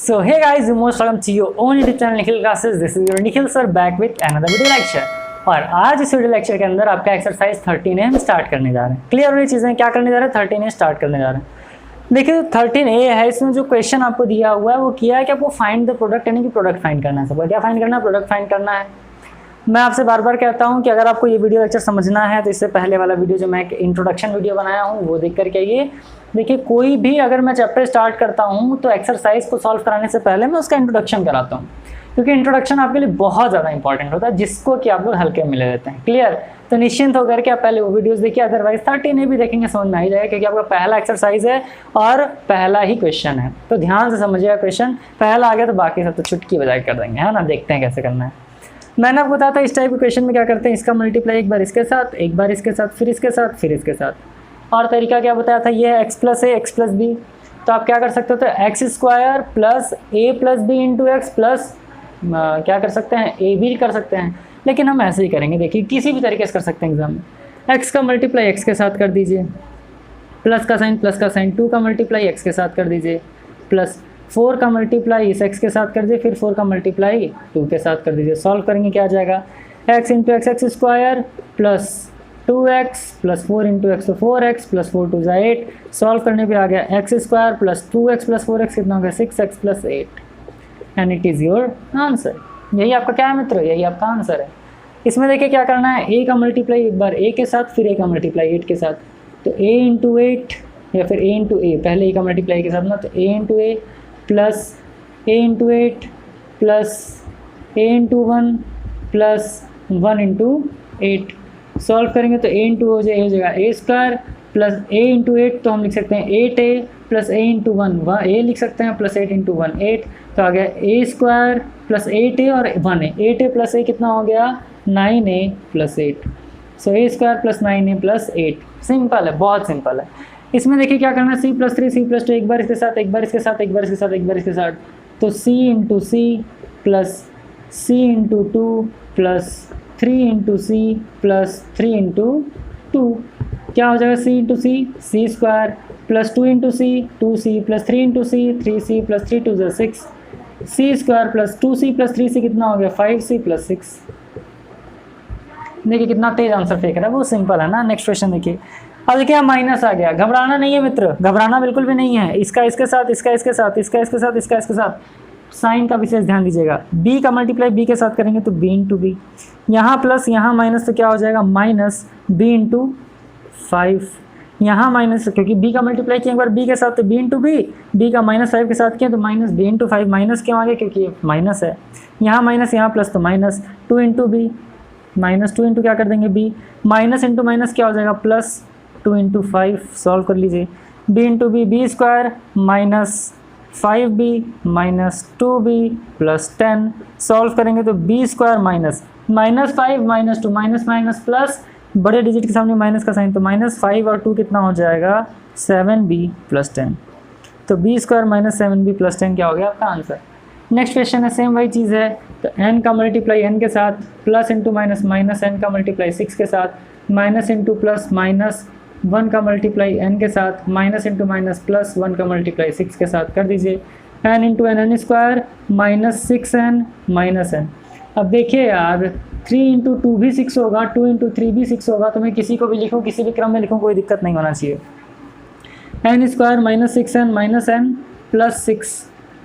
So hey guys, most welcome to your own YouTube channel Nikhil Classes. This is your Nikhil sir back with another video lecture. और आज इस video lecture के अंदर आपका exercise 13A हम start करने जा रहे हैं। क्लियर हुई चीज़ें, क्या करने जा रहे हैं? 13A स्टार्ट करने जा रहे हैं। देखिए 13A है, इसमें जो क्वेश्चन आपको दिया हुआ है वो किया है कि आपको फाइंड द प्रोडक्ट, यानी कि प्रोडक्ट फाइंड करना है। सबको क्या फाइंड करना है? प्रोडक्ट फाइंड करना है। मैं आपसे बार बार कहता हूं कि अगर आपको ये वीडियो लेक्चर समझना है तो इससे पहले वाला वीडियो जो मैं एक इंट्रोडक्शन वीडियो बनाया हूं वो देख करके आइए। देखिए कोई भी अगर मैं चैप्टर स्टार्ट करता हूं तो एक्सरसाइज को सॉल्व कराने से पहले मैं उसका इंट्रोडक्शन कराता हूं, क्योंकि इंट्रोडक्शन आपके लिए बहुत ज़्यादा इंपॉर्टेंट होता है, जिसको कि आप लोग हल्के में ले लेते हैं। क्लियर? तो निश्चिंत होकर के आप पहले वो वीडियोस देखिए, अदरवाइज 13A भी देखेंगे समझ में आ ही जाएगा, क्योंकि आपका पहला एक्सरसाइज है और पहला ही क्वेश्चन है। तो ध्यान से समझिएगा, क्वेश्चन पहला आ गया तो बाकी सब तो चुटकी बजा कर देंगे, है ना। देखते हैं कैसे करना है। मैंने आपको बताया था इस टाइप के क्वेश्चन में क्या करते हैं, इसका मल्टीप्लाई एक बार इसके साथ, एक बार इसके साथ, फिर इसके साथ, फिर इसके साथ। और तरीका क्या बताया था, ये है x plus a x plus b. तो आप क्या कर सकते हो, तो x square plus a plus b into x plus क्या कर सकते हैं, ए भी कर सकते हैं, लेकिन हम ऐसे ही करेंगे। देखिए किसी भी तरीके से कर सकते हैं एग्जाम में। एक्स का मल्टीप्लाई एक्स के साथ कर दीजिए, प्लस का साइन 2 का मल्टीप्लाई एक्स के साथ कर दीजिए, प्लस 4 का मल्टीप्लाई इस एक्स के साथ कर दीजिए, फिर 4 का मल्टीप्लाई 2 के साथ कर दीजिए। सॉल्व करेंगे क्या आ जाएगा, x into x x square plus 2x plus 4 into x, तो 4x प्लस 4 2 ज़ा 8। सॉल्व करने पे आ गया x square plus 2x plus 4x कितना हो गया 6x plus 8, and it is your answer. यही आपका क्या है मित्र, यही आपका आंसर है। इसमें देखिए क्या करना है, a का मल्टीप्लाई एक बार a के साथ, फिर a का मल्टीप्लाई 8 के साथ। तो a इंटू 8 या फिर a इंटू a, पहले a का मल्टीप्लाई के साथ ना, तो a into a plus a into 8 plus a into 1 plus 1 into 8। Solve करेंगे तो a इंटू हो जाएगा a square plus a into 8, तो हम लिख सकते हैं 8a plus a into 1 a लिख सकते हैं, प्लस 8 इंटू 1 8। तो आ गया a स्क्वायर प्लस 8a और 1a, 8a प्लस a कितना हो गया 9a plus 8। So a square plus 9a plus 8। Simple है, बहुत सिंपल है। इसमें देखिए क्या करना है, c प्लस 3 c प्लस 2, एक बार इसके साथ, एक बार इसके साथ, एक बार इसके साथ, एक बार इसके साथ। तो c into C plus c into 2 plus 3 into C plus 3 into 2, क्या हो जाएगा, c into C C square plus 2 into C 2c plus 3 into C 3c plus 3 2 6, c square plus 2c plus 3c कितना हो गया 5c plus 6। देखिए कितना तेज answer फेंक रहा है, वो सिंपल है ना। नेक्स्ट क्वेश्चन देखिए। अब देखिए माइनस आ गया, घबराना नहीं है मित्र, घबराना बिल्कुल भी नहीं है। इसका इसके साथ, इसका इसके साथ, इसका इसके साथ, इसका इसके साथ। साइन का विशेष ध्यान दीजिएगा। b का मल्टीप्लाई b के साथ करेंगे तो b इंटू बी, यहाँ प्लस यहाँ माइनस, तो क्या हो जाएगा माइनस b इंटू 5। यहाँ माइनस, क्योंकि b का मल्टीप्लाई किया एक बार b के साथ तो b इंटू बी, b का -5 के साथ किया तो माइनस b इंटू 5। माइनस क्यों आ गया, क्योंकि माइनस है। यहाँ माइनस, यहाँ प्लस, तो minus 2 into B, minus 2 into क्या कर देंगे b, माइनस इंटू माइनस क्या हो जाएगा प्लस 2 इंटू 5। सॉल्व कर लीजिए, b into B B square minus 5b minus 2b plus 10। Solve करेंगे तो b square minus -5 minus 2 minus minus plus, बड़े डिजिट के सामने माइनस का साइन, तो -5 और 2 कितना हो जाएगा 7b प्लस 10। तो b square minus 7b plus 10 क्या हो गया आपका आंसर। नेक्स्ट क्वेश्चन है, सेम वही चीज़ है। तो n का मल्टीप्लाई n के साथ, plus into minus minus n का मल्टीप्लाई 6 के साथ, माइनस इंटू प्लस माइनस 1 का मल्टीप्लाई n के साथ, माइनस इंटू माइनस प्लस 1 का मल्टीप्लाई 6 के साथ कर दीजिए। n into n square minus 6n minus n। अब देखिए यार 3 इंटू 2 भी 6 होगा, 2 इंटू 3 भी 6 होगा, तो मैं किसी को भी लिखूँ, किसी भी क्रम में लिखूँ, कोई दिक्कत नहीं होना चाहिए। n square minus 6n minus n plus 6।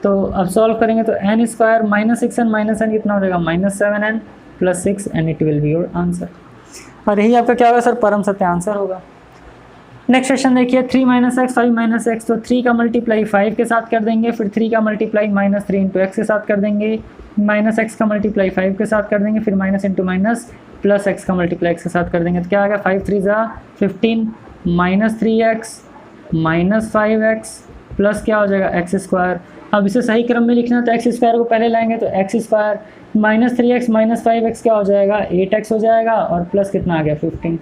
तो अब सॉल्व करेंगे तो n square minus 6n minus n कितना हो जाएगा minus 7n plus 6, and it will be your answer. और यही आपका क्या होगा सर, परम सत्य आंसर होगा। नेक्स्ट क्वेश्चन देखिए, 3 माइनस एक्स 5 माइनस एक्स। तो 3 का मल्टीप्लाई 5 के साथ कर देंगे, फिर 3 का मल्टीप्लाई माइनस 3 इंटू एक्स के साथ कर देंगे, माइनस एक्स का मल्टीप्लाई 5 के साथ कर देंगे, फिर minus into minus plus x का मल्टीप्लाई एक्स के साथ कर देंगे। तो क्या आ गया 5 3 ज़ा 15 minus 3x minus 5x plus क्या हो जाएगा एक्स स्क्वायर। अब इसे सही क्रम में लिखना, तो एक्स स्क्वायर को पहले लाएंगे, तो x square minus 3x minus 5x क्या हो जाएगा 8x हो जाएगा, और प्लस कितना आ गया 15,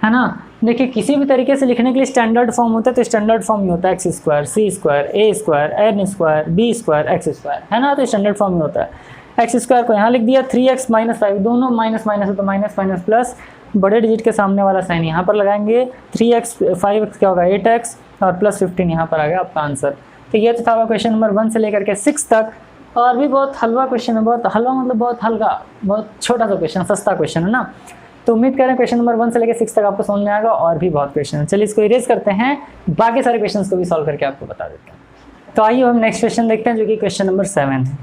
है ना। देखिए किसी भी तरीके से लिखने के लिए स्टैंडर्ड फॉर्म होता है, तो स्टैंडर्ड फॉर्म ही होता है x square c square a square n square b square x square, है ना। तो स्टैंडर्ड फॉर्म ही होता है। एक्स स्क्वायर को यहाँ लिख दिया, 3x माइनस 5, दोनों माइनस माइनस है तो माइनस माइनस प्लस, बड़े डिजिट के सामने वाला साइन यहाँ पर लगाएंगे, 3x 5x क्या होगा 8x और प्लस 15 यहाँ पर आ गया आपका आंसर। तो ये तो था क्वेश्चन नंबर 1 से लेकर के 6 तक। और भी बहुत हलवा क्वेश्चन है, बहुत हलवा मतलब बहुत हल्का, बहुत छोटा सा क्वेश्चन, सस्ता क्वेश्चन है ना। तो उम्मीद करें क्वेश्चन नंबर 1 से लेकर 6 तक आपको समझ में आएगा। और भी बहुत क्वेश्चन है, चलिए इसको इरेज करते हैं, बाकी सारे क्वेश्चन को भी सॉल्व करके आपको बता देते हैं। तो आइए हम नेक्स्ट क्वेश्चन देखते हैं, जो कि क्वेश्चन नंबर 7 है।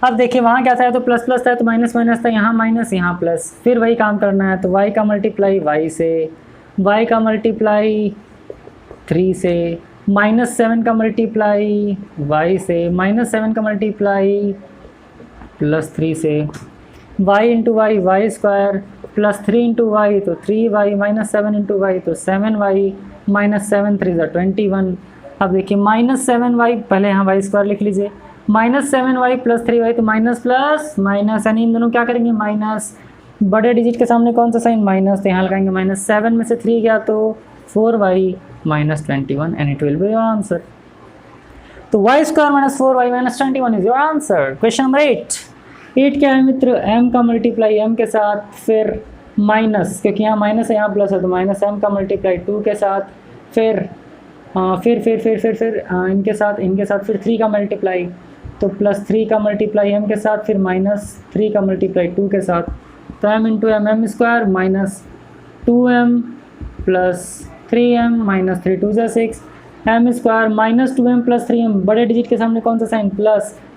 अब देखिए वहाँ क्या था, तो प्लस प्लस था, तो माइनस माइनस था, यहाँ माइनस यहाँ प्लस, फिर वही काम करना है। तो y का मल्टीप्लाई y से, y का मल्टीप्लाई 3 से, -7 का मल्टीप्लाई y से, -7 का मल्टीप्लाई +3 से, y into Y Y square +3 into Y तो 3y, -7 इंटू वाई तो 7y, -7 3 ज़ा 21। अब देखिए -7y, पहले यहाँ वाई स्क्वायर लिख लीजिए, -7y + 3y तो माइनस प्लस माइनस, यानी इन दोनों क्या करेंगे माइनस, बड़े डिजिट के सामने कौन सा साइन माइनस, तो यहाँ लगाएंगे -7 में से 3 गया तो 4y -21 and it will be your answer. तो y square minus 4y -21 is your answer. Question number 8 क्या है मित्र, m का मल्टीप्लाई m के साथ, फिर माइनस, क्योंकि यहाँ माइनस है यहाँ प्लस है, तो -m का मल्टीप्लाई 2 के साथ, फिर इनके साथ फिर 3 का मल्टीप्लाई, तो +3 का मल्टीप्लाई m के साथ, फिर -3 का मल्टीप्लाई 2 के साथ, तो m into m square -2m + 3m -3 2 ज़ा 6, m स्क्वायर -2m + 3m, बड़े डिजिट के सामने कौन सा sign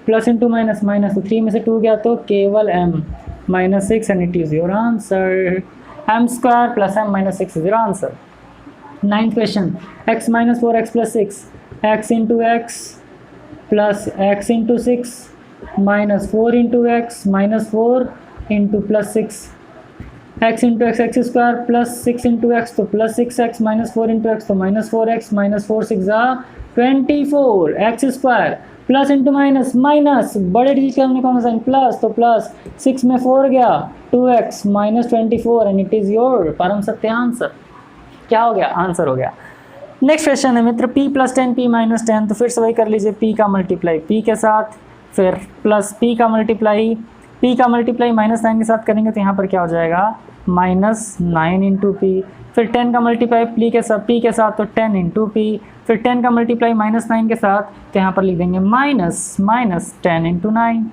plus into minus minus, तो 3 में से 2 गया तो केवल m -6 and it is your answer. m square + m -6 is your answer. 9th question, x - 4x + 6, x into x plus x into 6 -4 into x -4 into +6, x into x square plus 6 into x तो +6x -4 into x तो -4x -4 6 ज़ा 24, x square plus into minus minus, बड़े digit का हमने कौन सा sign plus, तो plus 6 में 4 गया 2x -24 and it is your परम सत्य आंसर। क्या हो गया, आंसर हो गया। नेक्स्ट क्वेश्चन है मित्र, p + 10 p - 10, तो फिर से वही कर लीजिए, p का मल्टीप्लाई p के साथ, फिर प्लस p का मल्टीप्लाई -9 के साथ करेंगे, तो यहाँ पर क्या हो जाएगा -9 इंटू पी, फिर 10 का मल्टीप्लाई p के साथ तो 10 इंटू पी, फिर 10 का मल्टीप्लाई -9 के साथ, तो यहाँ पर लिख देंगे -10 इंटू 9,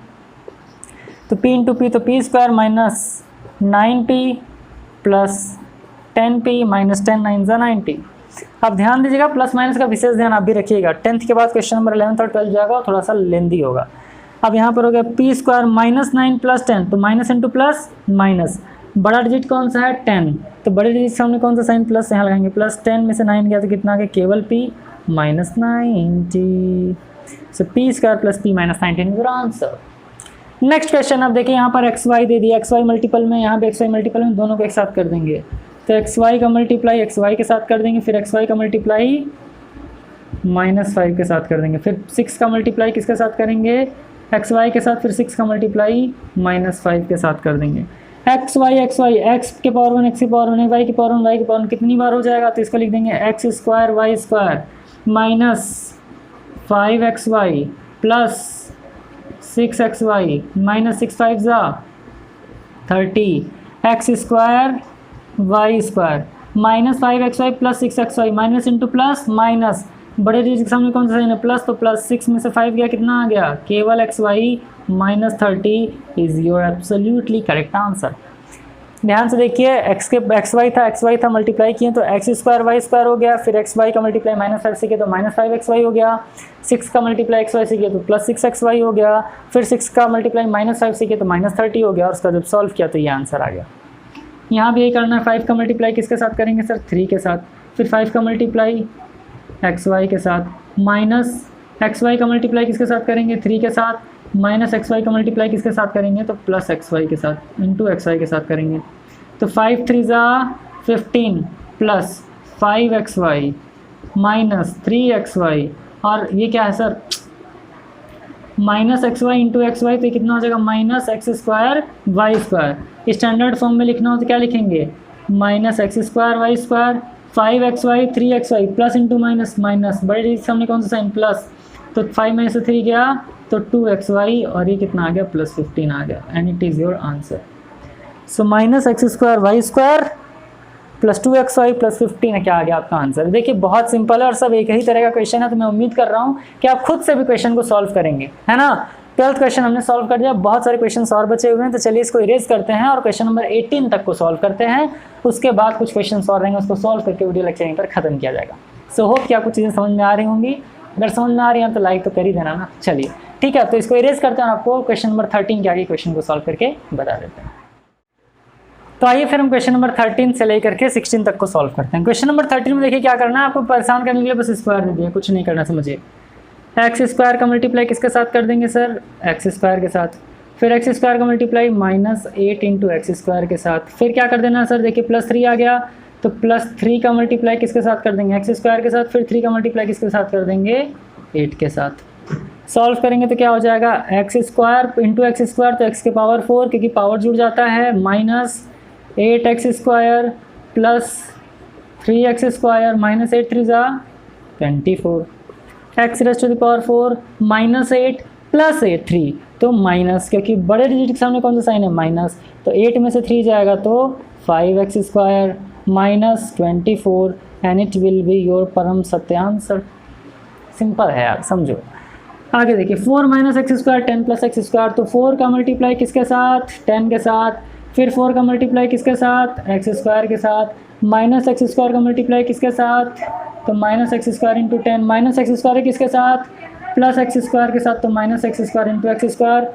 तो p इंटू पी तो p स्क्वायर -9p + 10p -10 9 ज़ा 90। अब ध्यान दीजिएगा, प्लस माइनस का विशेष ध्यान आप भी रखिएगा। 10th के बाद क्वेश्चन नंबर 11th और 12th जाएगा, थोड़ा सा लेंदी होगा। अब यहाँ पर हो गया p स्क्वायर -9 + 10, तो माइनस इंटू प्लस माइनस, बड़ा डिजिट कौन सा है 10, तो बड़े डिजिट सामने कौन सा साइन प्लस, यहाँ लगाएंगे +10 में से 9 गया तो कितना आ गया केवल p -90, so p square + p -19 is answer. Next question, अब देखिए यहाँ पर xy दे दिया, xy मल्टीपल में, यहाँ पे xy मल्टीपल में, दोनों को एक साथ कर देंगे, तो xy का मल्टीप्लाई xy के साथ कर देंगे, फिर xy का मल्टीप्लाई -5 के साथ कर देंगे, फिर 6 का मल्टीप्लाई किसके साथ करेंगे xy के साथ, फिर 6 का मल्टीप्लाई -5 के साथ कर देंगे। xy x के पावर 1 x की पावर 1 y की पावर 1 y की पावर 1 कितनी बार हो जाएगा, तो इसको लिख देंगे x square y square -5xy + 6xy -6 5 ज़ा 30, x square y square -5xy + 6xy, minus into plus minus, बड़े डिजिट के सामने कौन सा साइन है प्लस, तो प्लस 6 में से 5 गया कितना आ गया केवल xy -30 is your absolutely correct answer. ध्यान से देखिए, xy था मल्टीप्लाई किए तो x स्क्वायर y स्क्वायर हो गया, फिर xy का मल्टीप्लाई -5 से किया तो -5xy हो गया, 6 का मल्टीप्लाई xy से किया तो +6xy हो गया, फिर 6 का मल्टीप्लाई -5 से किया तो -30 हो गया, और उसका जब सॉल्व किया तो ये आंसर आ गया। यहाँ भी यही करना है, 5 का मल्टीप्लाई किसके साथ करेंगे सर 3 के साथ, फिर 5 का मल्टीप्लाई xy के साथ, माइनस xy का मल्टीप्लाई किसके साथ करेंगे 3 के साथ, माइनस xy का मल्टीप्लाई किसके साथ करेंगे तो प्लस xy के साथ इंटू xy के साथ करेंगे, तो 5 3 ज़ा 15 प्लस 5xy माइनस 3xy, और ये क्या है सर -xy इंटू xy, तो कितना हो जाएगा -x square y square. Standard form में लिखना हो तो क्या लिखेंगे -x square y square 5xy 3xy plus into minus minus, बड़े डिजिट सामने कौन सा साइन प्लस, तो 5 में से 3 गया तो 2xy, और ये कितना आ गया +15 आ गया, and it is your answer. So -x square y square +2xy +15 क्या आ गया आपका आंसर। देखिए बहुत सिंपल है और सब एक ही तरह का क्वेश्चन है, तो मैं उम्मीद कर रहा हूँ कि आप खुद से भी क्वेश्चन को सॉल्व करेंगे, है ना। 12th क्वेश्चन हमने सॉल्व कर दिया, बहुत सारे क्वेश्चन और बचे हुए हैं, तो चलिए इसको इरेज करते हैं और क्वेश्चन नंबर 18 तक को सॉल्व करते हैं। उसके बाद कुछ क्वेश्चन और रहेंगे, उसको सॉल्व करके वीडियो लेक्चर यहीं पर खत्म किया जाएगा। सो होप कि आपको चीज़ें समझ में आ रही होंगी, अगर समझ में आ रही है तो लाइक तो कर ही देना ना। चलिए ठीक है, तो इसको इरेज करते हैं और आपको क्वेश्चन नंबर 13 के आगे क्वेश्चन को सॉल्व करके बता देते हैं। तो आइए फिर हम क्वेश्चन नंबर 13 से लेकर के 16 तक को सॉल्व करते हैं। क्वेश्चन नंबर 13 में देखिए क्या करना है, आपको परेशान करने के लिए बस स्क्वायर दे दिया, कुछ नहीं करना, समझिए। एक्स स्क्वायर का मल्टीप्लाई किसके साथ कर देंगे सर, एक्स स्क्वायर के साथ। फिर एक्स स्क्वायर का मल्टीप्लाई -8 इंटू एक्स स्क्वायर के साथ। फिर क्या कर देना सर, देखिए +3 आ गया, तो +3 का मल्टीप्लाई किसके साथ कर देंगे, एक्स स्क्वायर के साथ। फिर 3 का मल्टीप्लाई किसके साथ कर देंगे, 8 के साथ। सॉल्व करेंगे तो क्या हो जाएगा, x square into x square, तो एक्स के पावर 4 क्योंकि पावर जुड़ जाता है, -8x स्क्वायर +3x स्क्वायर -8 3 ज़ा 24, x raise to the power 4 -8 +8 3, तो माइनस, क्योंकि बड़े डिजिट के सामने कौन सा साइन है, माइनस, तो 8 में से 3 जाएगा तो 5x square -24 and it will be your परम सत्य आंसर। सिंपल है यार, समझो। आगे देखिए 4 - x स्क्वायर 10 + x स्क्वायर, तो 4 का मल्टीप्लाई किसके साथ, 10 के साथ। फिर 4 का मल्टीप्लाई किसके साथ, एक्स स्क्वायर के साथ। -x स्क्वायर का मल्टीप्लाई किसके साथ, तो -x square into 10, -x square किसके साथ, +x स्क्वायर के साथ, तो -x square into x square.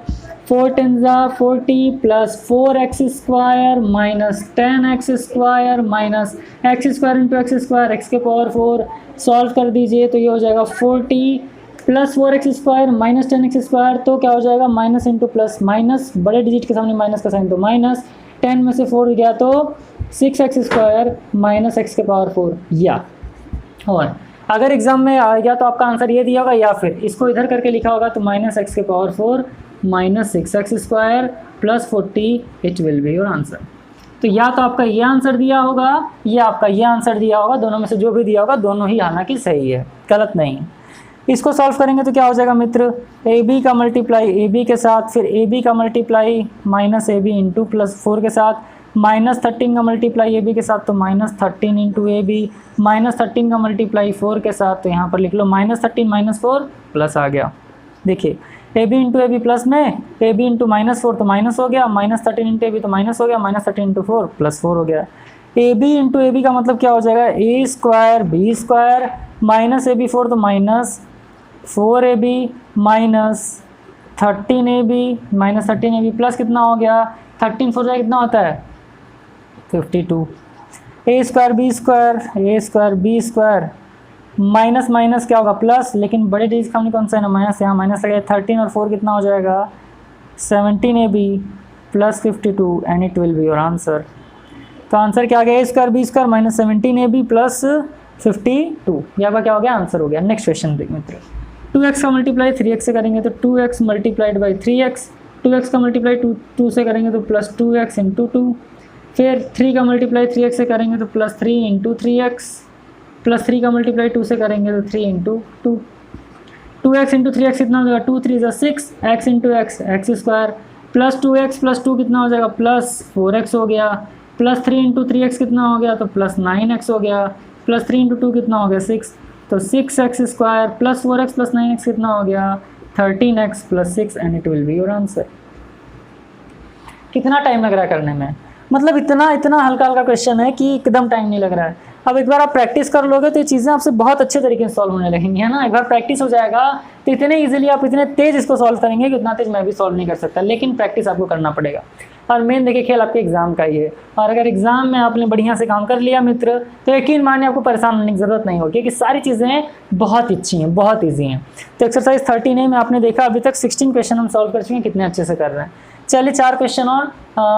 4 10 ज़ा 40 +4x square -10x square -x square into x square, x के पावर 4। सॉल्व कर दीजिए तो ये हो जाएगा 40 +4x स्क्वायर -10x स्क्वायर, तो क्या हो जाएगा, माइनस इंटू प्लस, माइनस बड़े डिजिट के सामने माइनस का साइन, तो माइनस 10 में से 4 गया तो 6x स्क्वायर -x के पावर 4। या और अगर एग्जाम में आ गया तो आपका आंसर ये दिया होगा, या फिर इसको इधर करके लिखा होगा, तो -x के power 4 -6x square +40 it will be your answer. तो या तो आपका ये आंसर दिया होगा या आपका ये आंसर दिया होगा, दोनों में से जो भी दिया होगा दोनों ही हालांकि सही है, गलत नहीं है। इसको सॉल्व करेंगे तो क्या हो जाएगा मित्र, AB का मल्टीप्लाई AB के साथ, फिर AB का मल्टीप्लाई -AB इंटू +4 के साथ, -13 का मल्टीप्लाई AB के साथ, तो -13 इंटू AB, -13 का मल्टीप्लाई 4 के साथ, तो यहाँ पर लिख लो -13 -4 प्लस आ गया। देखिए AB इंटू AB प्लस में AB इंटू -4 तो माइनस हो गया, -13 इंटू AB तो माइनस हो गया, -13 इंटू 4 +4 हो गया। AB इंटू AB का मतलब क्या हो जाएगा, A square B square -AB4 तो -4AB -13AB -13AB प्लस कितना हो गया, 13 4 कितना होता है 52। A square B square minus minus क्या होगा प्लस, लेकिन बड़े डिजिट का हमने कौन सा है ना माइनस, यहाँ माइनस लगा 13 और 4 कितना हो जाएगा 17AB +52 and it will be your answer. तो आंसर क्या आ गया, A square B square -17AB +52, यहाँ पर क्या हो गया, आंसर हो गया। नेक्स्ट क्वेश्चन देख मित्र, 2x का मल्टीप्लाई 3x से करेंगे तो 2x multiplied by 3x, 2x का मल्टीप्लाई 2 से करेंगे तो +2x इंटू 2, फिर 3 का मल्टीप्लाई 3x से करेंगे तो +3 इंटू 3x, +3 का मल्टीप्लाई 2 से करेंगे तो 3 इंटू 2, 2x इंटू 3x कितना हो जाएगा, 2 3 ज़ा 6, x into x x square, +2x +2 कितना हो जाएगा, +4x हो गया, +3 इंटू 3x कितना हो गया, तो +9x हो गया, +3 इंटू 2 कितना हो गया 6, तो 6x स्क्वायर +4x +9x कितना हो गया 13x +6 and it will be your answer. कितना टाइम लग रहा है करने में, मतलब इतना हल्का हल्का क्वेश्चन है कि एकदम टाइम नहीं लग रहा है। अब एक बार आप प्रैक्टिस कर लोगे तो ये चीज़ें आपसे बहुत अच्छे तरीके से सॉल्व होने लगेंगी, है ना। एक बार प्रैक्टिस हो जाएगा तो इतने इजीली आप इतने तेज़ इसको सॉल्व करेंगे कि उतना तेज़ मैं भी सॉल्व नहीं कर सकता, लेकिन प्रैक्टिस आपको करना पड़ेगा। और मेन देखिए खेल आपके एग्जाम का ही है, और अगर एग्जाम में आपने बढ़िया से काम कर लिया मित्र तो यकीन मानिए आपको परेशान होने की ज़रूरत नहीं होगी, क्योंकि सारी चीज़ें बहुत अच्छी हैं, बहुत ईजी हैं। तो एक्सरसाइज 13A में आपने देखा अभी तक 16 क्वेश्चन हम सॉल्व कर चुके हैं, कितने अच्छे से कर रहे हैं। चलिए 4 क्वेश्चन और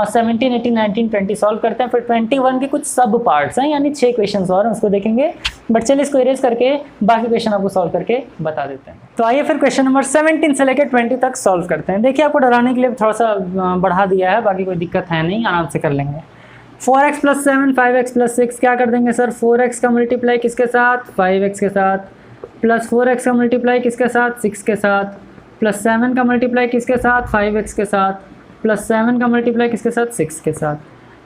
17, 18, 19, 20 सॉल्व करते हैं, फिर 21 के कुछ सब पार्ट्स हैं, यानी 6 क्वेश्चन और हैं, उसको देखेंगे। बट चलिए इसको इरेज करके बाकी क्वेश्चन आपको सॉल्व करके बता देते हैं। तो आइए फिर क्वेश्चन नंबर 17 से लेकर 20 तक सॉल्व करते हैं। देखिए आपको डराने के लिए थोड़ा सा बढ़ा दिया है, बाकी कोई दिक्कत है नहीं, आराम से कर लेंगे। 4x + 7 5x + 6 क्या कर देंगे सर, 4x का मल्टीप्लाई किसके साथ, 5x के साथ, प्लस 4x का मल्टीप्लाई किसके साथ, 6 के साथ, प्लस 7 का मल्टीप्लाई किसके साथ, 5x के साथ, प्लस 7 का मल्टीप्लाई किसके साथ, 6 के साथ।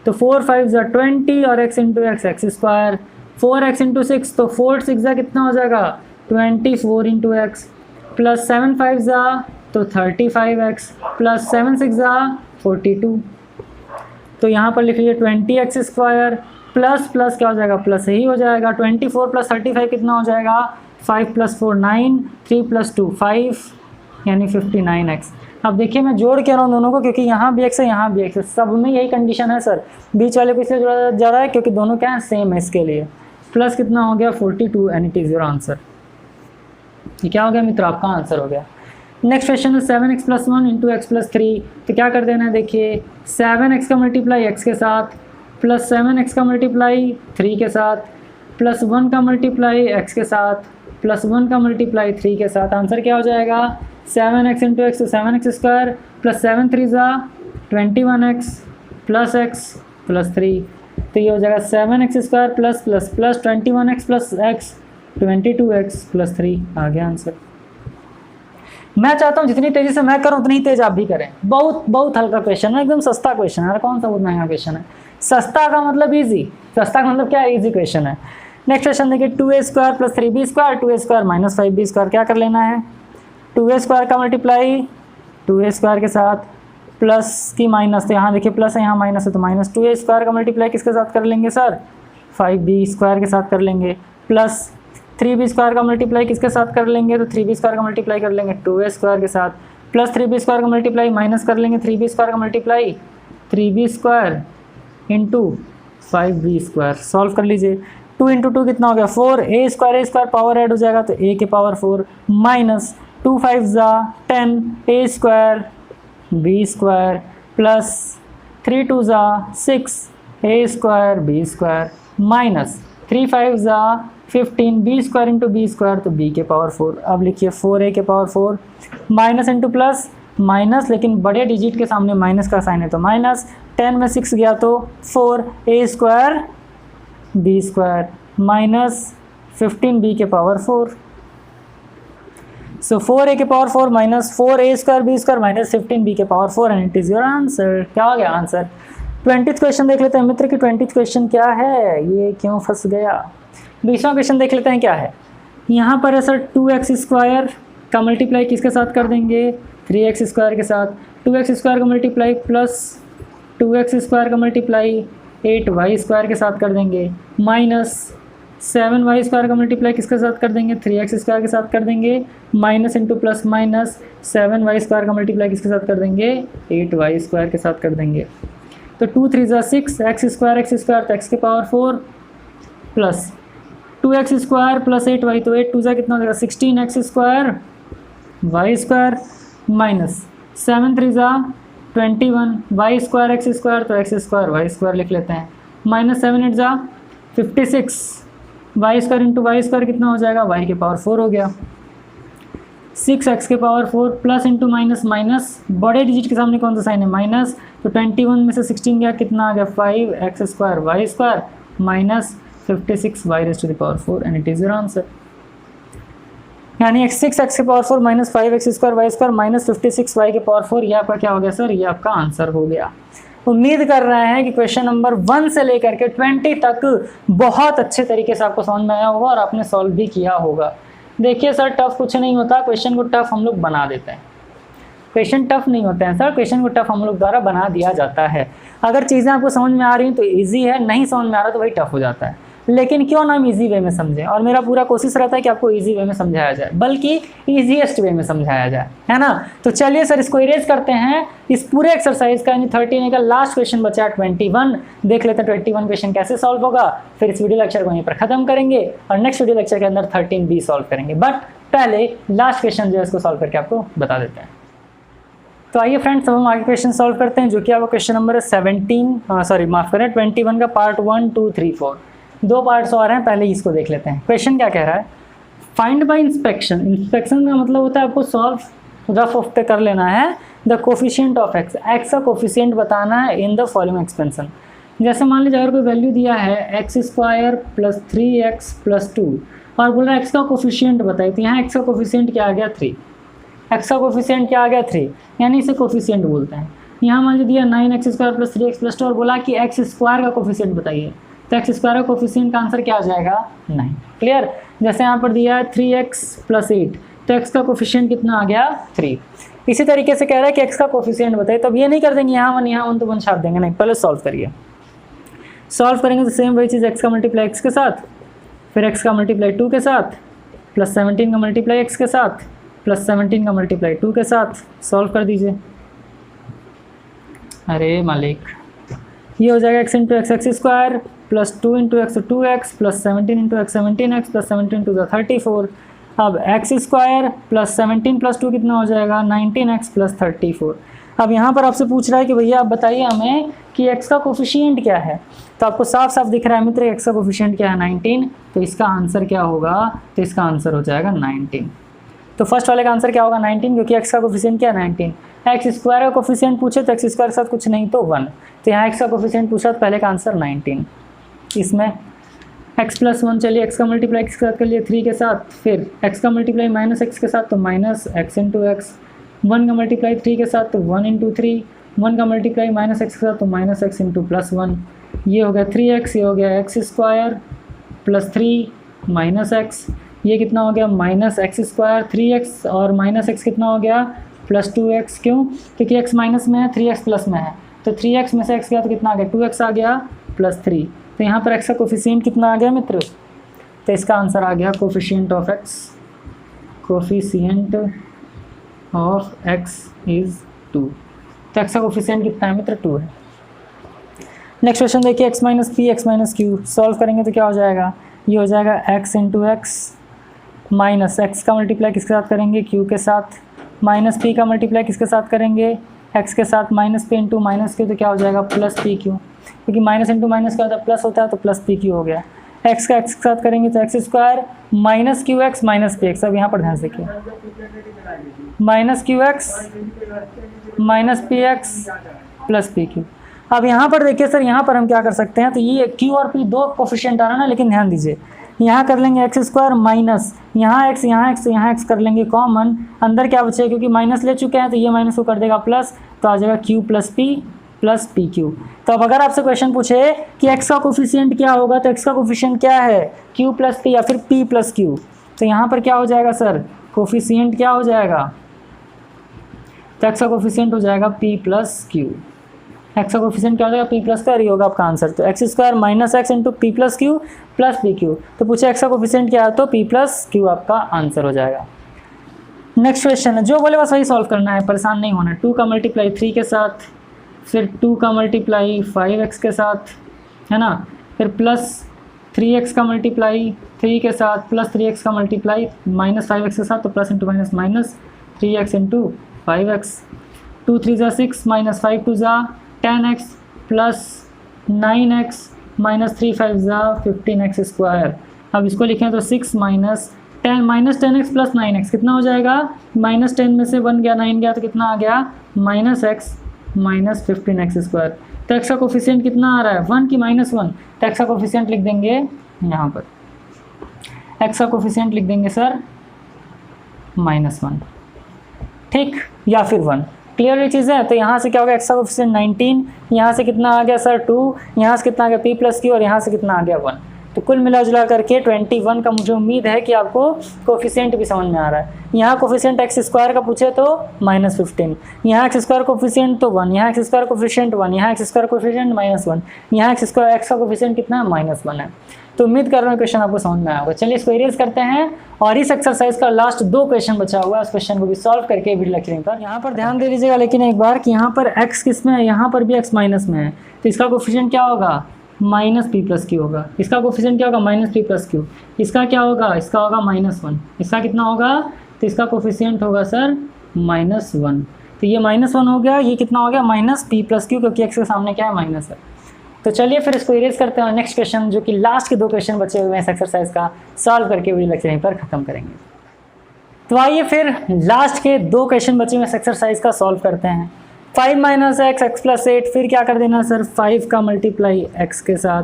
तो 4 5 ज़ा 20 और x into x square, 4x into 6 तो 4 6 ज़ा कितना हो जाएगा 24 इंटू एक्स, प्लस 7 5 ज़ा तो 35x, प्लस 7 6 ज़ा 42। तो यहाँ पर लिख लीजिए 20x स्क्वायर प्लस प्लस क्या हो जाएगा प्लस ही हो जाएगा, 24 प्लस 35 कितना हो जाएगा 5 प्लस 4 9, 3 प्लस 2 5 यानी 59x। अब देखिए मैं जोड़ के रहा हूँ दोनों को क्योंकि यहाँ भी x है यहाँ भी x है, सब में यही कंडीशन है सर, बीच वाले को इसलिए जोड़ा जा रहा है क्योंकि दोनों क्या है सेम है इसके लिए। प्लस कितना हो गया 42 and it is your answer. ये क्या हो गया मित्र आपका आंसर हो गया। नेक्स्ट क्वेश्चन है 7x plus 1 into x plus 3। तो क्या कर देना है देखिए 7x का मल्टीप्लाई x के साथ प्लस 7x का मल्टीप्लाई 3 के साथ प्लस 1 का मल्टीप्लाई x के साथ प्लस 1 का मल्टीप्लाई 3 के साथ। आंसर क्या हो जाएगा 7x इंटू एक्स तो 7x स्क्वायर प्लस 7 3 ज़ा 21x प्लस x प्लस 3। तो ये हो जाएगा 7x square plus plus plus 21x plus x 22x plus 3 आ गया आंसर। मैं चाहता हूँ जितनी तेज़ी से मैं करूँ उतनी तेज़ आप भी करें। बहुत हल्का क्वेश्चन है, एकदम सस्ता क्वेश्चन है। कौन सा बहुत महंगा क्वेश्चन है, सस्ता का मतलब इजी, सस्ता का मतलब क्या है इजी क्वेश्चन है। नेक्स्ट क्वेश्चन देखिए 2a square plus 3b square 2a square minus 5b square. क्या कर लेना है 2a स्क्वायर का मल्टीप्लाई 2a स्क्वायर के साथ प्लस की माइनस, तो यहाँ देखिए प्लस है यहाँ माइनस है तो माइनस 2a स्क्वायर का मल्टीप्लाई किसके साथ कर लेंगे सर 5b स्क्वायर के साथ कर लेंगे, प्लस 3b स्क्वायर का मल्टीप्लाई किसके साथ कर लेंगे तो 3b स्क्वायर का मल्टीप्लाई कर लेंगे 2a स्क्वायर के साथ, प्लस 3b स्क्वायर का मल्टीप्लाई माइनस कर लेंगे 3b स्क्वायर का multiply 3b square into 5b square. Solve कर लीजिए 2 इंटू 2 कितना हो गया 4, a स्क्वायर पावर ऐड हो जाएगा तो a के पावर 4 माइनस 2 5 ज़ा 10 a square b square plus 3 2 ज़ा 6 a square b square minus 3 5 ज़ा 15 b square into b square तो b के पावर 4। अब लिखिए 4a के power 4 minus into plus minus, लेकिन बड़े डिजिट के सामने माइनस का साइन है तो माइनस, 10 में 6 गया तो 4a square b square minus 15b के पावर 4। सो 4a के power 4 minus 4a square b square minus 15b के power 4 and it is your answer. क्या हो गया आंसर। 20th क्वेश्चन देख लेते हैं मित्र कि 20th क्वेश्चन क्या है, ये क्यों फंस गया। 20वां क्वेश्चन देख लेते हैं क्या है। यहाँ पर है सर 2x स्क्वायर का मल्टीप्लाई किसके साथ कर देंगे 3x स्क्वायर के साथ, 2x स्क्वायर का मल्टीप्लाई प्लस 2x स्क्वायर का मल्टीप्लाई 8y स्क्वायर के साथ कर देंगे, माइनस 7y स्क्वायर का मल्टीप्लाई किसके साथ कर देंगे 3x स्क्वायर के साथ कर देंगे, minus into plus minus 7y square का मल्टीप्लाई किसके साथ कर देंगे 8y स्क्वायर के साथ कर देंगे। तो 2 3 ज़ा 6 x स्क्वायर तो x के power 4 plus 2x square plus 8y तो 8 2 ज़ा कितना हो जाएगा 16x square y square minus 7 3 ज़ा 21 y स्क्वायर x स्क्वायर तो x स्क्वायर y स्क्वायर लिख लेते हैं, माइनस 7 8 ज़ा 56 y square into Y square कितना हो जाएगा y के पावर 4 हो गया, 6x के power 4 plus into minus minus, बड़े डिजिट के सामने कौन सा साइन है माइनस, तो 21 में से 16 गया कितना आ गया 5x square y square minus 56 y raise to the power 4 and it is your answer. यानी 6x के power 4 minus 5x square y square minus 56 y के पावर 4, ये आपका क्या हो गया सर, ये आपका आंसर हो गया। उम्मीद कर रहे हैं कि क्वेश्चन नंबर 1 से लेकर के 20 तक बहुत अच्छे तरीके से आपको समझ में आया होगा और आपने सॉल्व भी किया होगा। देखिए सर टफ कुछ नहीं होता, क्वेश्चन को टफ हम लोग बना देते हैं। क्वेश्चन टफ नहीं होते हैं सर, क्वेश्चन को टफ हम लोग द्वारा बना दिया जाता है। अगर चीज़ें आपको समझ में आ रही हैं तो ईजी है, नहीं समझ में आ रहा तो वही टफ हो जाता है। लेकिन क्यों ना हम इजी वे में समझें, और मेरा पूरा कोशिश रहता है कि आपको इजी वे में समझाया जाए, बल्कि ईजीएस्ट वे में समझाया जाए, है ना। तो चलिए सर इसको इरेज करते हैं। इस पूरे एक्सरसाइज का यानी 13 का लास्ट क्वेश्चन बचा है 21, देख लेते हैं 21 क्वेश्चन कैसे सॉल्व होगा। फिर इस वीडियो लेक्चर को यहीं पर खत्म करेंगे और नेक्स्ट वीडियो लेक्चर के अंदर 13B सॉल्व करेंगे। बट पहले लास्ट क्वेश्चन जो है इसको सॉल्व करके आपको बता देते हैं। तो आइए फ्रेंड्स, अब हम आगे क्वेश्चन सॉल्व करते हैं, जो कि आपका क्वेश्चन नंबर है 21 का पार्ट 1 2 3 4, 2 पार्ट्स और हैं। पहले इसको देख लेते हैं। क्वेश्चन क्या कह रहा है, फाइंड बाय इंस्पेक्शन। इंस्पेक्शन का मतलब होता है आपको सॉल्व रफ ऑफ पे कर लेना है। The coefficient of x, x का कोफिशिएंट बताना है इन द फॉलोइंग एक्सपेंशन। जैसे मान लीजिए अगर कोई वैल्यू दिया है x square plus 3x plus 2 और बोल रहा है एक्स का कोफिशिएंट बताइए, तो यहाँ एक्स का कोफिशिएंट क्या आ गया 3, एक्स का कोफिशिएंट क्या आ गया 3, यानी इसे कोफिशिएंट बोलते हैं। यहाँ मान लीजिए दिया 9x² + 3x + 2 और बोला कि x² का कोफिशिएंट बताइए, तो x² का कोफिशिएंट का आंसर क्या आ जाएगा 9। क्लियर। जैसे यहाँ पर दिया है 3x + 8, तो x का कोफिशिएंट कितना आ गया 3। इसी तरीके से कह रहा है कि x का कोफिशिएंट बताइए, तो अब ये नहीं कर देंगे यहाँ 1 यहाँ 1 तो 1 छाप देंगे, नहीं, पहले सॉल्व करिए। सॉल्व करेंगे तो सेम वही चीज़, x का मल्टीप्लाई x के साथ, फिर x का मल्टीप्लाई 2 के साथ, प्लस 17 का मल्टीप्लाई x के साथ, प्लस 17 का मल्टीप्लाई 2 के साथ। सॉल्व कर दीजिए। अरे मालिक, ये हो जाएगा x into x² plus 2 into x 2x plus 17 into x 17x plus 17 two 34। अब x² प्लस 17 प्लस 2 कितना हो जाएगा 19x प्लस 34। अब यहाँ पर आपसे पूछ रहा है कि भैया आप बताइए हमें कि x का कोफिशिएंट क्या है, तो आपको साफ साफ दिख रहा है मित्र x का कोफिशिएंट क्या है 19, तो इसका आंसर क्या होगा, तो इसका आंसर हो जाएगा 19। तो फर्स्ट वाले का आंसर क्या होगा 19, क्योंकि x का कोफिशिएंट क्या है 19। x² का कोफिशिएंट पूछे तो x² के साथ कुछ नहीं तो 1, तो यहाँ x का कोफिशिएंट पूछा तो पहले का आंसर 19। इसमें x + 1, चलिए x का मल्टीप्लाई x के साथ कर लिए 3 के साथ, फिर x का मल्टीप्लाई -x के साथ तो -x इंटू x, 1 का मल्टीप्लाई 3 के साथ तो 1 इंटू 3, 1 का मल्टीप्लाई -x के साथ तो -x इंटू +1। ये हो गया 3x, ये हो गया x² प्लस 3 माइनस x, ये कितना हो गया -x², 3x और -x कितना हो गया +2x। क्यों? क्योंकि x माइनस में है, 3x प्लस में है, तो 3x में से x गया तो कितना आ गया 2x आ गया प्लस 3। तो यहाँ पर x का कोफिशिएंट कितना आ गया मित्र, तो इसका आंसर आ गया coefficient of x, coefficient of x is 2। तो x का कोफिशिएंट कितना है मित्र 2 है। नेक्स्ट क्वेश्चन देखिए x - p x - q, solve करेंगे तो क्या हो जाएगा, ये हो जाएगा x into x minus x का मल्टीप्लाई किसके साथ करेंगे q के साथ, माइनस p का मल्टीप्लाई किसके साथ करेंगे x के साथ, -p इंटू -q तो क्या हो जाएगा +pq, क्योंकि माइनस इंटू माइनस क्या होता है प्लस होता है, तो +pq हो गया। x का x के साथ करेंगे तो x² -qx -px। अब यहाँ पर ध्यान से देखिए -qx -px प्लस pq। अब यहाँ पर देखिए सर, यहाँ पर हम क्या कर सकते हैं, तो ये q और p दो कोफिशिएंट आ रहा है ना, लेकिन ध्यान दीजिए यहाँ कर लेंगे x² माइनस यहाँ x यहाँ x यहाँ x कर लेंगे कॉमन, अंदर क्या बचेगा, क्योंकि माइनस ले चुके हैं तो ये माइनस को कर देगा प्लस, तो आ जाएगा q plus p plus pq। तो अब अगर आपसे क्वेश्चन पूछे कि x का कोफिशिएंट क्या होगा, तो x का कोफिशिएंट क्या है q प्लस p या फिर p प्लस q, तो यहाँ पर क्या हो जाएगा सर कोफिशिएंट क्या हो जाएगा, तो x का कोफिशिएंट हो जाएगा p प्लस q। x का कोफिशिएंट क्या हो जाएगा p प्लस का, ये होगा आपका आंसर। तो x² -x into p plus q plus pq, तो पूछे x का कोफिशिएंट क्या है, तो p प्लस q आपका आंसर हो जाएगा। नेक्स्ट क्वेश्चन है, जो बोले बस वही सॉल्व करना है, परेशान नहीं होना। 2 का मल्टीप्लाई 3 के साथ, फिर 2 का मल्टीप्लाई 5x के साथ, है ना, फिर प्लस 3x का मल्टीप्लाई 3 के साथ, प्लस 3x का मल्टीप्लाई -5x के साथ, तो plus into minus minus 3x into 5x, 2 3 ज़ा 6 -5 2 ज़ा 10x प्लस 9x -3 5 ज़ा 15x²। अब इसको लिखें तो 6 -10x प्लस 9x कितना हो जाएगा, -10 में से 1 गया 9 गया तो कितना आ गया -x -15x²। तो x का कोफिशिएंट कितना आ रहा है 1 की -1, तो x का कोफिशिएंट लिख देंगे यहाँ पर, x का कोफिशिएंट लिख देंगे सर -1, ठीक, या फिर 1। क्लियर ये चीज़ है। तो यहाँ से क्या होगा x का कोफिशिएंट 19, यहाँ से कितना आ गया सर 2, यहाँ से कितना आ गया p प्लस q और यहाँ से कितना आ गया 1। तो कुल मिला जुला करके 21 का मुझे उम्मीद है कि आपको कोफिशिएंट भी समझ में आ रहा है। यहाँ कोफिशिएंट x² का पूछे तो -15, यहाँ x² कोफिशिएंट तो 1, यहाँ x² कोफिशिएंट 1, यहाँ x² कोफिशिएंट -1, यहाँ x का कोफिशिएंट कितना है -1 है। तो उम्मीद कर रहा हूँ क्वेश्चन आपको समझ में आया होगा। चलिए इसको इरेज करते हैं और इस एक्सरसाइज का लास्ट 2 क्वेश्चन बचा हुआ है, उस क्वेश्चन को भी सॉल्व करके वीडियो लेक्चरिंग पर यहाँ पर ध्यान दे लीजिएगा। लेकिन एक बार कि यहाँ पर x किस में है, यहाँ पर भी x माइनस में है, तो इसका कोफिशिएंट क्या होगा -p प्लस q होगा। इसका कोफिशिएंट क्या होगा -p प्लस q। इसका क्या होगा, इसका होगा -1। इसका कितना होगा, तो इसका कोफिशिएंट होगा सर -1। तो ये -1 हो गया, ये कितना हो गया -p प्लस q, क्योंकि x के सामने क्या है माइनस है। तो चलिए फिर इसको इरेज करते हैं और नेक्स्ट क्वेश्चन जो कि लास्ट के 2 क्वेश्चन बचे हुए हैं इस एक्सरसाइज का सॉल्व करके वीडियो लेक्चर यहीं पर खत्म करेंगे। तो आइए फिर लास्ट के 2 क्वेश्चन बचे हुए इस एक्सरसाइज का सॉल्व करते हैं। 5 - x प्लस 8, फिर क्या कर देना सर 5 का मल्टीप्लाई x के साथ,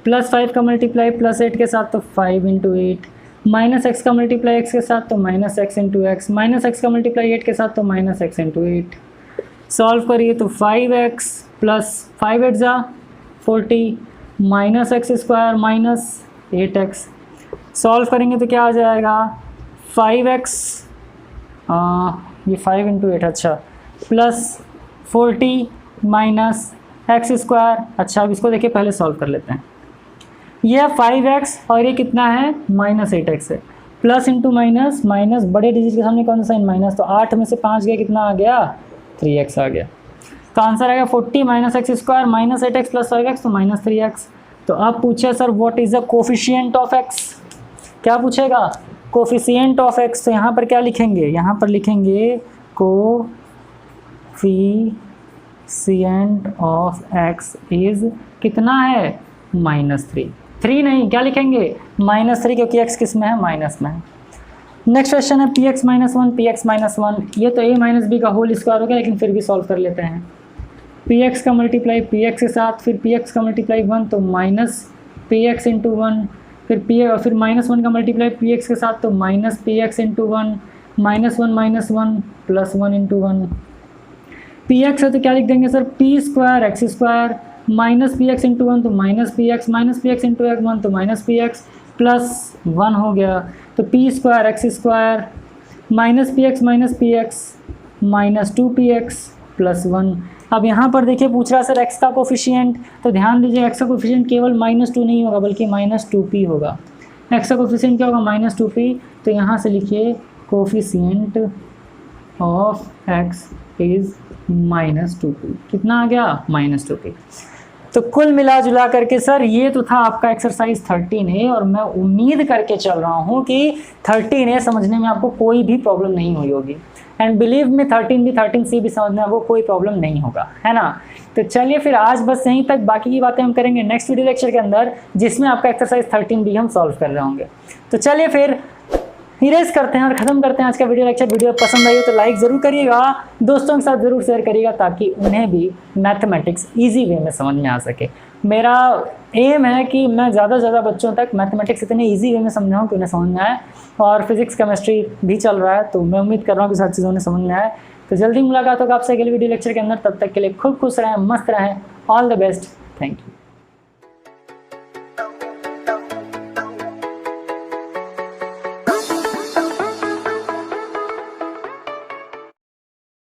प्लस 5 का मल्टीप्लाई प्लस 8 के साथ तो 5 इंटू 8, माइनस x का मल्टीप्लाई x के साथ तो -x into x, minus x का मल्टीप्लाई 8 के साथ तो -x इंटू 8। सॉल्व करिए तो 5x प्लस 5 8 जा 40 minus x square minus 8x। Solve करेंगे तो क्या आ जाएगा 5x ये 5 इंटू 8 अच्छा प्लस 40 माइनस एक्स स्क्वायर। अच्छा अब इसको देखिए पहले सॉल्व कर लेते हैं। ये 5x और ये कितना है माइनस 8x है। प्लस इंटू माइनस माइनस बड़े डिजिट के सामने कौन सा साइन माइनस, तो 8 में से 5 गया कितना आ गया 3x आ गया। तो आंसर आ गया 40 minus x square minus 8x plus 5x तो माइनस 3x। तो अब पूछे sir what is the coefficient of x, क्या पूछेगा कोफिशिएंट ऑफ x। तो यहाँ पर क्या लिखेंगे, यहाँ पर लिखेंगे कोफिशिएंट ऑफ x इज कितना है -3। 3 नहीं क्या लिखेंगे -3 क्योंकि x किस में है माइनस में है। नेक्स्ट क्वेश्चन है px -1 ये तो a माइनस बी का होल स्क्वायर हो गया, लेकिन फिर भी सॉल्व कर लेते हैं। px का मल्टीप्लाई px के साथ फिर px का मल्टीप्लाई 1 तो माइनस px इंटू 1 फिर फिर -1 का मल्टीप्लाई px के साथ तो minus px into 1 -1 plus 1 into 1। px है तो क्या लिख देंगे sir p square x square minus px into 1 तो माइनस px इंटू 1 तो माइनस px प्लस 1 हो गया तो p square x square minus px minus 2px plus 1। अब यहाँ पर देखिए पूछ रहा है सर x का कोफिशिएंट, तो ध्यान दीजिए x का कोफिशिएंट केवल -2 नहीं होगा बल्कि -2p होगा। x का कोफिशिएंट क्या होगा -2p, तो यहाँ से लिखिए coefficient of x is -2p। कितना आ गया -2p। तो कुल मिला जुला करके सर ये तो था आपका एक्सरसाइज 13A और मैं उम्मीद करके चल रहा हूँ कि 13A समझने में आपको कोई भी प्रॉब्लम नहीं हुई होगी। एंड बिलीव में 13B 13C भी समझने में आपको कोई प्रॉब्लम नहीं होगा, है ना। तो चलिए फिर आज बस यहीं तक, बाकी की बातें हम करेंगे नेक्स्ट वीडियो लेक्चर के अंदर जिसमें आपका एक्सरसाइज 13B हम सॉल्व कर रहे होंगे। तो चलिए फिर इरेज करते हैं और ख़त्म करते हैं आज का वीडियो लेक्चर। वीडियो पसंद आई हो तो लाइक ज़रूर करिएगा, दोस्तों के साथ ज़रूर शेयर करिएगा ताकि उन्हें भी मैथमेटिक्स इजी वे में समझ में आ सके। मेरा एम है कि मैं ज़्यादा से ज़्यादा बच्चों तक मैथमेटिक्स इतने इजी वे में समझाऊँ कि उन्हें समझ में आए। और फिजिक्स केमिस्ट्री भी चल रहा है तो मैं उम्मीद कर रहा हूँ कि सारी चीज़ों ने समझ में आए। तो जल्दी मुलाकात होगा आपसे अगले वीडियो लेक्चर के अंदर, तब तक के लिए खूब खुश रहें, मस्त रहें। All the best, thank you.